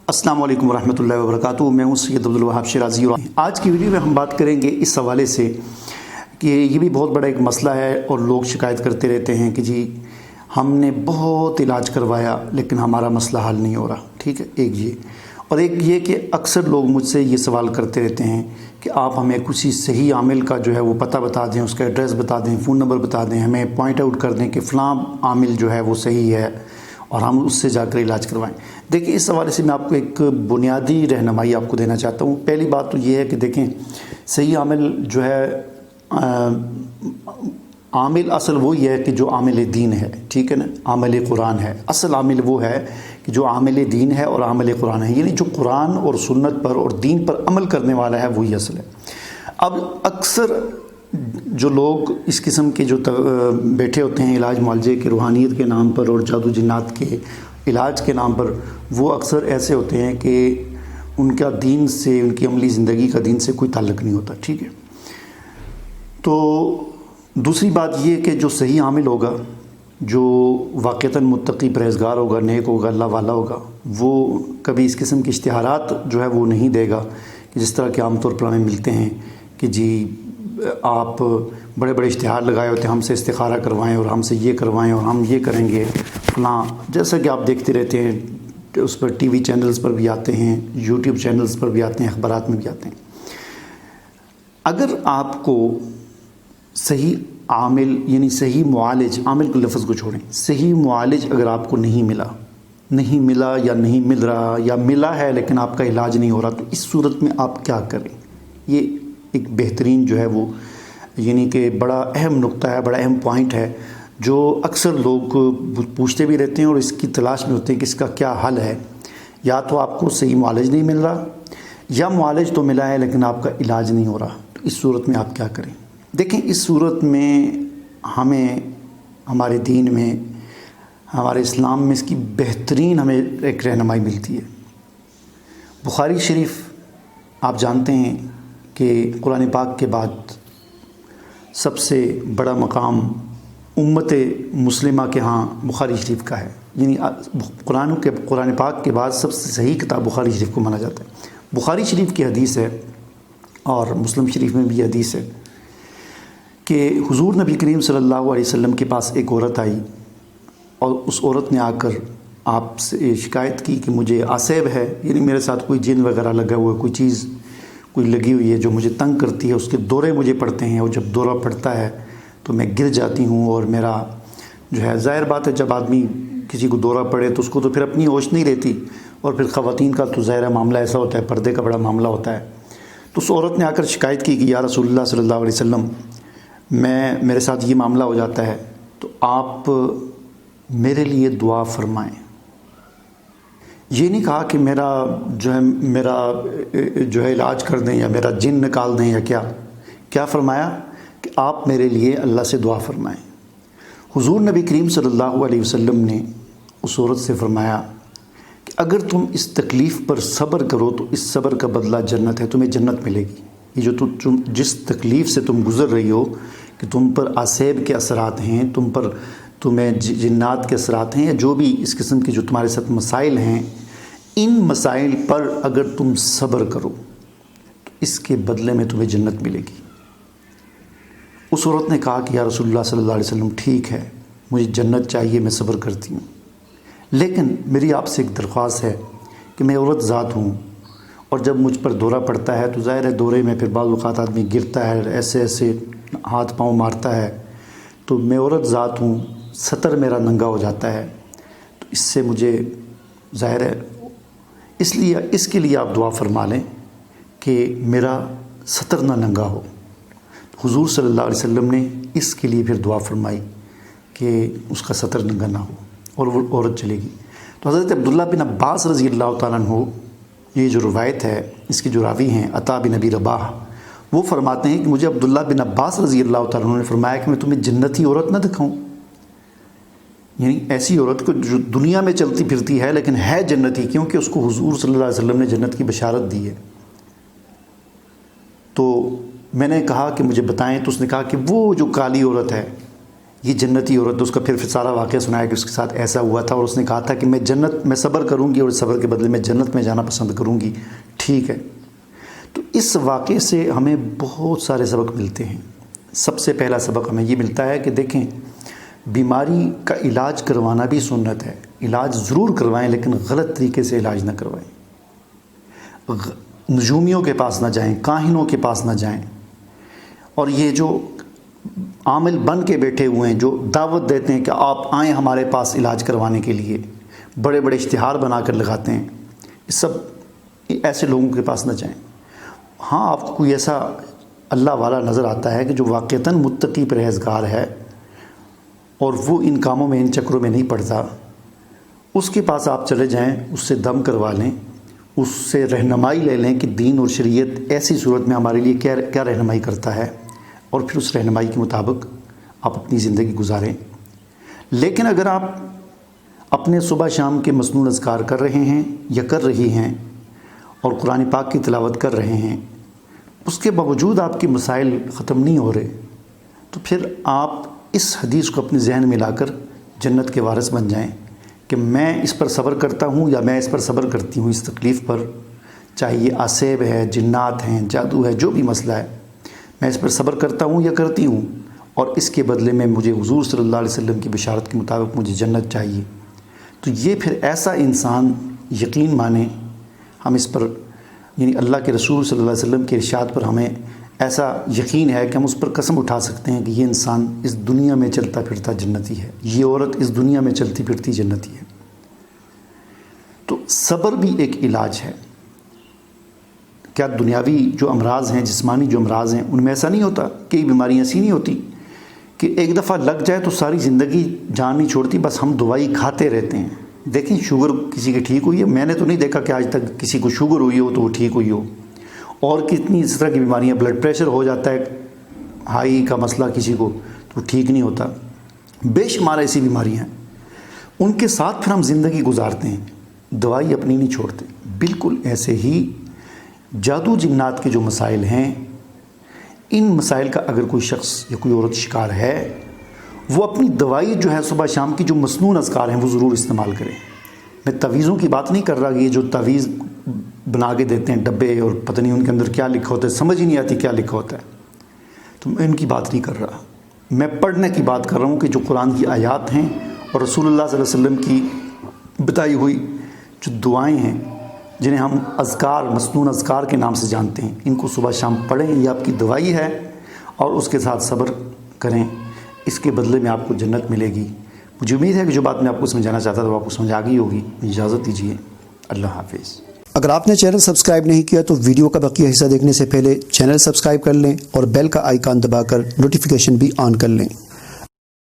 السلام علیکم ورحمۃ اللہ وبرکاتہ۔ میں ہوں سید عبدالوہاب شیرازی اور آج کی ویڈیو میں ہم بات کریں گے اس حوالے سے کہ یہ بھی بہت بڑا ایک مسئلہ ہے اور لوگ شکایت کرتے رہتے ہیں کہ جی ہم نے بہت علاج کروایا لیکن ہمارا مسئلہ حل نہیں ہو رہا۔ ٹھیک ہے، ایک یہ اور ایک یہ کہ اکثر لوگ مجھ سے یہ سوال کرتے رہتے ہیں کہ آپ ہمیں کسی صحیح عامل کا جو ہے وہ پتہ بتا دیں، اس کا ایڈریس بتا دیں، فون نمبر بتا دیں، ہمیں پوائنٹ آؤٹ کر دیں کہ فلاں عامل جو ہے وہ صحیح ہے اور ہم اس سے جا کر علاج کروائیں۔ دیکھیں، اس حوالے سے میں آپ کو ایک بنیادی رہنمائی آپ کو دینا چاہتا ہوں۔ پہلی بات تو یہ ہے کہ دیکھیں، صحیح عامل جو ہے عامل اصل وہی ہے کہ جو عامل دین ہے، ٹھیک ہے نا، عامل قرآن ہے۔ اصل عامل وہ ہے کہ جو عامل دین ہے اور عامل قرآن ہے، یعنی جو قرآن اور سنت پر اور دین پر عمل کرنے والا ہے وہی اصل ہے۔ اب اکثر جو لوگ اس قسم کے جو بیٹھے ہوتے ہیں علاج معالجے کے روحانیت کے نام پر اور جادو جنات کے علاج کے نام پر، وہ اکثر ایسے ہوتے ہیں کہ ان کا دین سے، ان کی عملی زندگی کا دین سے کوئی تعلق نہیں ہوتا۔ ٹھیک ہے، تو دوسری بات یہ کہ جو صحیح عامل ہوگا، جو واقعتاً متقی پرہیزگار ہوگا، نیک ہوگا، اللہ والا ہوگا، وہ کبھی اس قسم کے اشتہارات جو ہے وہ نہیں دے گا کہ جس طرح کے عام طور پر ہمیں ملتے ہیں کہ جی آپ بڑے بڑے اشتہار لگائے ہوتے ہیں، ہم سے استخارہ کروائیں اور ہم سے یہ کروائیں اور ہم یہ کریں گے فلاں، جیسا کہ آپ دیکھتے رہتے ہیں اس پر ٹی وی چینلز پر بھی آتے ہیں، یوٹیوب چینلز پر بھی آتے ہیں، اخبارات میں بھی آتے ہیں۔ اگر آپ کو صحیح عامل یعنی صحیح معالج، عامل کے لفظ کو چھوڑیں، صحیح معالج اگر آپ کو نہیں ملا یا نہیں مل رہا یا ملا ہے لیکن آپ کا علاج نہیں ہو رہا، تو اس صورت میں آپ کیا کریں؟ یہ ایک بہترین جو ہے وہ یعنی کہ بڑا اہم نقطہ ہے، بڑا اہم پوائنٹ ہے جو اکثر لوگ پوچھتے بھی رہتے ہیں اور اس کی تلاش میں ہوتے ہیں کہ اس کا کیا حل ہے۔ یا تو آپ کو صحیح معالج نہیں مل رہا یا معالج تو ملا ہے لیکن آپ کا علاج نہیں ہو رہا، تو اس صورت میں آپ کیا کریں؟ دیکھیں، اس صورت میں ہمیں ہمارے دین میں، ہمارے اسلام میں اس کی بہترین ہمیں ایک رہنمائی ملتی ہے۔ بخاری شریف آپ جانتے ہیں کہ قرآن پاک کے بعد سب سے بڑا مقام امت مسلمہ کے ہاں بخاری شریف کا ہے، یعنی قرآن پاک کے بعد سب سے صحیح کتاب بخاری شریف کو مانا جاتا ہے۔ بخاری شریف کی حدیث ہے اور مسلم شریف میں بھی حدیث ہے کہ حضور نبی کریم صلی اللہ علیہ وسلم کے پاس ایک عورت آئی اور اس عورت نے آ کر آپ سے شکایت کی کہ مجھے آسیب ہے، یعنی میرے ساتھ کوئی جن وغیرہ لگا ہوا ہے، کوئی چیز کوئی لگی ہوئی ہے جو مجھے تنگ کرتی ہے، اس کے دورے مجھے پڑتے ہیں اور جب دورہ پڑتا ہے تو میں گر جاتی ہوں اور میرا جو ہے، ظاہر بات ہے جب آدمی کسی کو دورہ پڑے تو اس کو تو پھر اپنی ہوش نہیں رہتی، اور پھر خواتین کا تو ظاہر معاملہ ایسا ہوتا ہے، پردے کا بڑا معاملہ ہوتا ہے۔ تو اس عورت نے آ کر شکایت کی کہ یا رسول اللہ صلی اللہ علیہ وسلم، میرے ساتھ یہ معاملہ ہو جاتا ہے تو آپ میرے لیے دعا فرمائیں۔ یہ نہیں کہا کہ میرا جو ہے علاج کر دیں یا میرا جن نکال دیں یا کیا فرمایا کہ آپ میرے لیے اللہ سے دعا فرمائیں۔ حضور نبی کریم صلی اللہ علیہ وسلم نے اس عورت سے فرمایا کہ اگر تم اس تکلیف پر صبر کرو تو اس صبر کا بدلہ جنت ہے، تمہیں جنت ملے گی۔ یہ جو جس تکلیف سے تم گزر رہی ہو کہ تم پر آسیب کے اثرات ہیں، تمہیں جنات کے اثرات ہیں یا جو بھی اس قسم کے جو تمہارے ساتھ مسائل ہیں، ان مسائل پر اگر تم صبر کرو تو اس کے بدلے میں تمہیں جنت ملے گی۔ اس عورت نے کہا کہ یا رسول اللہ صلی اللہ علیہ وسلم، ٹھیک ہے، مجھے جنت چاہیے، میں صبر کرتی ہوں، لیکن میری آپ سے ایک درخواست ہے کہ میں عورت ذات ہوں اور جب مجھ پر دورہ پڑتا ہے تو ظاہر ہے دورے میں پھر بعض اوقات آدمی گرتا ہے، ایسے ہاتھ پاؤں مارتا ہے، تو میں عورت ذات ہوں، ستر میرا ننگا ہو جاتا ہے، تو اس سے مجھے ظاہر ہے اس کے لیے آپ دعا فرما لیں کہ میرا ستر نہ ننگا ہو۔ حضور صلی اللہ علیہ وسلم نے اس کے لیے پھر دعا فرمائی کہ اس کا ستر ننگا نہ ہو اور وہ عورت چلے گی۔ تو حضرت عبداللہ بن عباس رضی اللہ تعالیٰ عنہ، یہ جو روایت ہے اس کے جو راوی ہیں عطا بن ابی رباح، وہ فرماتے ہیں کہ مجھے عبداللہ بن عباس رضی اللہ تعالیٰ عنہ نے فرمایا کہ میں تمہیں جنتی عورت نہ دکھاؤں، یعنی ایسی عورت کو جو دنیا میں چلتی پھرتی ہے لیکن ہے جنتی، کیونکہ اس کو حضور صلی اللہ علیہ وسلم نے جنت کی بشارت دی ہے۔ تو میں نے کہا کہ مجھے بتائیں، تو اس نے کہا کہ وہ جو کالی عورت ہے، یہ جنتی عورت، اس کا پھر سارا واقعہ سنایا کہ اس کے ساتھ ایسا ہوا تھا، اور اس نے کہا تھا کہ میں صبر کروں گی اور صبر کے بدلے میں جنت میں جانا پسند کروں گی. ٹھیک ہے. تو اس واقعے سے ہمیں بہت سارے سبق ملتے ہیں. سب سے پہلا سبق ہمیں یہ ملتا ہے کہ دیکھیں، بیماری کا علاج کروانا بھی سنت ہے. علاج ضرور کروائیں لیکن غلط طریقے سے علاج نہ کروائیں. نجومیوں کے پاس نہ جائیں، کاہنوں کے پاس نہ جائیں. اور یہ جو عامل بن کے بیٹھے ہوئے ہیں جو دعوت دیتے ہیں کہ آپ آئیں ہمارے پاس علاج کروانے کے لیے، بڑے بڑے اشتہار بنا کر لگاتے ہیں، ایسے لوگوں کے پاس نہ جائیں. ہاں، آپ کو کوئی ایسا اللہ والا نظر آتا ہے کہ جو واقعتاً متقی پرہیزگار ہے اور وہ ان کاموں میں، ان چکروں میں نہیں پڑتا، اس کے پاس آپ چلے جائیں، اس سے دم کروا لیں، اس سے رہنمائی لے لیں کہ دین اور شریعت ایسی صورت میں ہمارے لیے کیا رہنمائی کرتا ہے، اور پھر اس رہنمائی کے مطابق آپ اپنی زندگی گزاریں. لیکن اگر آپ اپنے صبح شام کے مسنون اذکار کر رہے ہیں یا کر رہی ہیں اور قرآن پاک کی تلاوت کر رہے ہیں، اس کے باوجود آپ کے مسائل ختم نہیں ہو رہے، تو پھر آپ اس حدیث کو اپنے ذہن میں لا کر جنت کے وارث بن جائیں کہ میں اس پر صبر کرتا ہوں یا میں اس پر صبر کرتی ہوں، اس تکلیف پر، چاہے یہ آسیب ہے، جنات ہیں، جادو ہے، جو بھی مسئلہ ہے، میں اس پر صبر کرتا ہوں یا کرتی ہوں، اور اس کے بدلے میں مجھے حضور صلی اللہ علیہ وسلم کی بشارت کے مطابق مجھے جنت چاہیے. تو یہ پھر ایسا انسان یقین مانے، ہم اس پر، یعنی اللہ کے رسول صلی اللہ علیہ وسلم کے ارشاد پر ہمیں ایسا یقین ہے کہ ہم اس پر قسم اٹھا سکتے ہیں کہ یہ انسان اس دنیا میں چلتا پھرتا جنتی ہے، یہ عورت اس دنیا میں چلتی پھرتی جنتی ہے. تو صبر بھی ایک علاج ہے. کیا دنیاوی جو امراض ہیں، جسمانی جو امراض ہیں، ان میں ایسا نہیں ہوتا؟ کئی بیماریاں ایسی نہیں ہوتی کہ ایک دفعہ لگ جائے تو ساری زندگی جان نہیں چھوڑتی، بس ہم دوائی کھاتے رہتے ہیں. دیکھیں، شوگر کسی کی ٹھیک ہوئی ہے؟ میں نے تو نہیں دیکھا کہ آج تک کسی کو شوگر ہوئی ہو تو وہ ٹھیک ہوئی ہو. اور کتنی اس طرح کی بیماریاں، بلڈ پریشر ہو جاتا ہے، ہائی کا مسئلہ کسی کو، تو ٹھیک نہیں ہوتا. بے شمار ایسی بیماریاں ہیں، ان کے ساتھ پھر ہم زندگی گزارتے ہیں، دوائی اپنی نہیں چھوڑتے. بالکل ایسے ہی جادو جنات کے جو مسائل ہیں، ان مسائل کا اگر کوئی شخص یا کوئی عورت شکار ہے، وہ اپنی دوائی جو ہے صبح شام کی جو مسنون اذکار ہیں وہ ضرور استعمال کریں. میں تعویذوں کی بات نہیں کر رہا کہ یہ جو تعویذ بنا کے دیتے ہیں ڈبے، اور پتہ نہیں ان کے اندر کیا لکھا ہوتا ہے، سمجھ ہی نہیں آتی کیا لکھا ہوتا ہے، تو میں ان کی بات نہیں کر رہا. میں پڑھنے کی بات کر رہا ہوں کہ جو قرآن کی آیات ہیں اور رسول اللہ صلی اللہ علیہ وسلم کی بتائی ہوئی جو دعائیں ہیں، جنہیں ہم اذکار، مسنون اذکار کے نام سے جانتے ہیں، ان کو صبح شام پڑھیں. یہ آپ کی دوائی ہے، اور اس کے ساتھ صبر کریں، اس کے بدلے میں آپ کو جنت ملے گی. مجھے امید ہے کہ جو بات میں آپ کو سمجھانا چاہتا تھا وہ آپ کو سمجھ آ گئی ہوگی. اجازت دیجیے، اللہ حافظ. اگر آپ نے چینل سبسکرائب نہیں کیا تو ویڈیو کا بقیہ حصہ دیکھنے سے پہلے چینل سبسکرائب کر لیں اور بیل کا آئیکن دبا کر نوٹیفیکیشن بھی آن کر لیں.